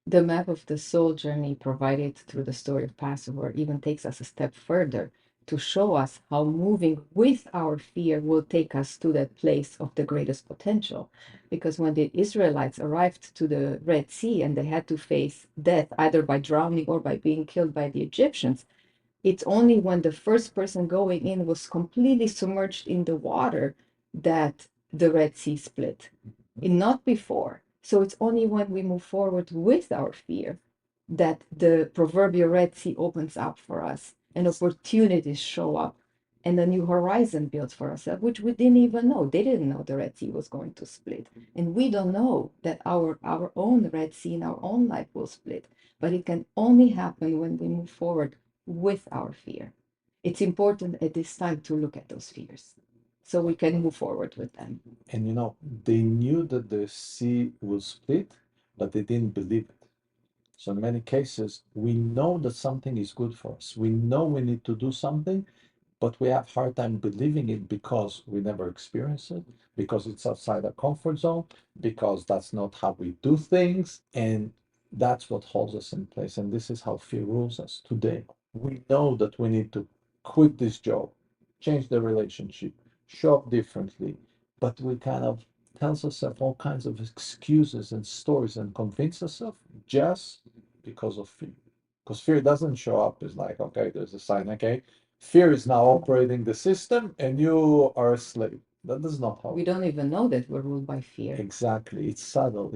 The map of the soul journey provided through the story of Passover even takes us a step further to show us how moving with our fear will take us to that place of the greatest potential. Because when the Israelites arrived to the Red Sea and they had to face death either by drowning or by being killed by the Egyptians, it's only when the first person going in was completely submerged in the water that the Red Sea split, and not before. So it's only when we move forward with our fear that the proverbial Red Sea opens up for us and opportunities show up and a new horizon builds for ourselves, which we didn't even know. They didn't know the Red Sea was going to split. And we don't know that our own Red Sea in our own life will split. But it can only happen when we move forward with our fear. It's important at this time to look at those fears so we can move forward with them. And they knew that the sea will split, but they didn't believe it. So in many cases, we know that something is good for us. We know we need to do something, but we have hard time believing it because we never experience it, because it's outside our comfort zone, because that's not how we do things, and that's what holds us in place. And this is how fear rules us today. We know that we need to quit this job, change the relationship, show up differently, but we kind of tells ourselves all kinds of excuses and stories and convince ourselves just because of fear. Because fear doesn't show up as like, okay, there's a sign, okay, fear is now operating the system and you are a slave. That is not how. We don't even know that we're ruled by fear. Exactly. It's subtle.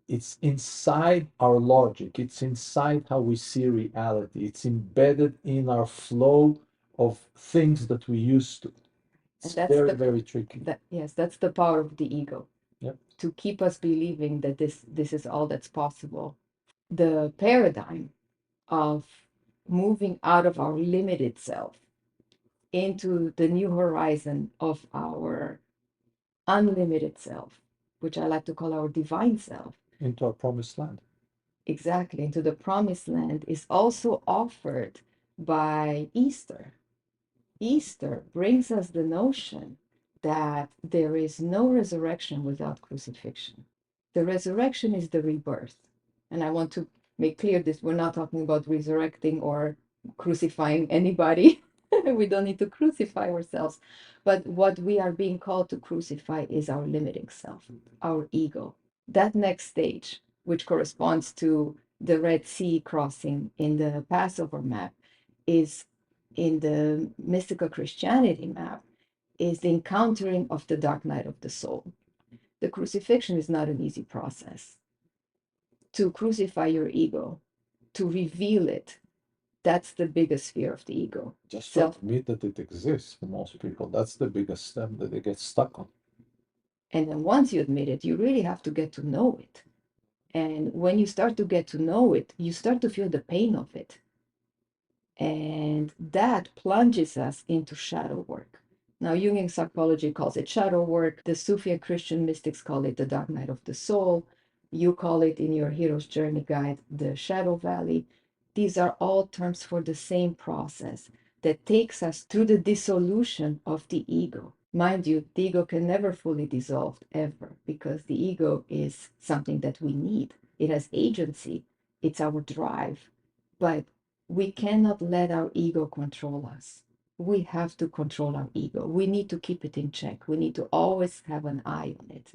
It's inside our logic. It's inside how we see reality. It's embedded in our flow of things that we used to. And It's that's very, the very tricky. yes, that's the power of the ego. Yep. To keep us believing that this is all that's possible. The paradigm of moving out of our limited self into the new horizon of our unlimited self, which I like to call our divine self. Into our promised land. Exactly, into the promised land is also offered by Easter. Easter brings us the notion that there is no resurrection without crucifixion. The resurrection is the rebirth. And I want to make clear this, we're not talking about resurrecting or crucifying anybody. We don't need to crucify ourselves. But what we are being called to crucify is our limiting self, our ego. That next stage, which corresponds to the Red Sea crossing in the Passover map, is in the mystical Christianity map, is the encountering of the dark night of the soul. The crucifixion is not an easy process. To crucify your ego, to reveal it, that's the biggest fear of the ego. Just to Self, admit that it exists for most people, that's the biggest step that they get stuck on. and then once you admit it, you really have to get to know it. And when you start to get to know it, you start to feel the pain of it. And that plunges us into shadow work. Now, Jungian psychology calls it shadow work. The Sufi and Christian mystics call it the dark night of the soul. You call it in your Hero's Journey Guide the shadow valley. These are all terms for the same process that takes us through the dissolution of the ego. Mind you, the ego can never fully dissolve ever because the ego is something that we need. It has agency, it's our drive. But we cannot let our ego control us. We have to control our ego. We need to keep it in check. We need to always have an eye on it.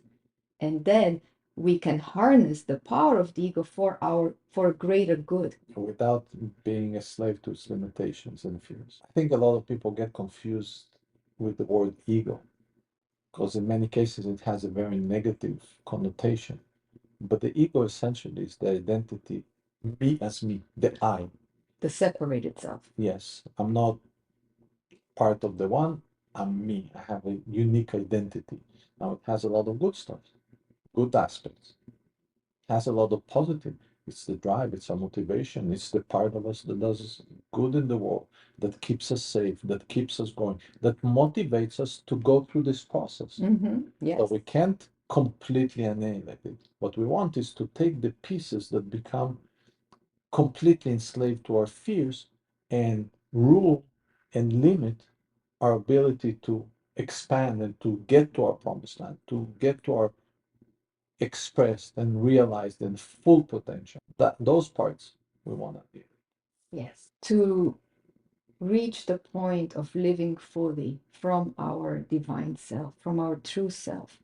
And then we can harness the power of the ego for greater good. Without being a slave to its limitations and fears. I think a lot of people get confused with the word ego because in many cases it has a very negative connotation. But the ego essentially is the identity, me as me, the I. The separated self. Yes, I'm not part of the one, I'm me. I have a unique identity. Now it has a lot of good stuff, good aspects. It has a lot of positive. It's the drive, it's our motivation, it's the part of us that does good in the world, that keeps us safe, that keeps us going, that motivates us to go through this process. Yes. So we can't completely annihilate it. What we want is to take the pieces that become completely enslaved to our fears and rule and limit our ability to expand and to get to our promised land, to get to our expressed and realized in full potential. That those parts we want to be. Yes. To reach the point of living fully from our divine self, from our true self,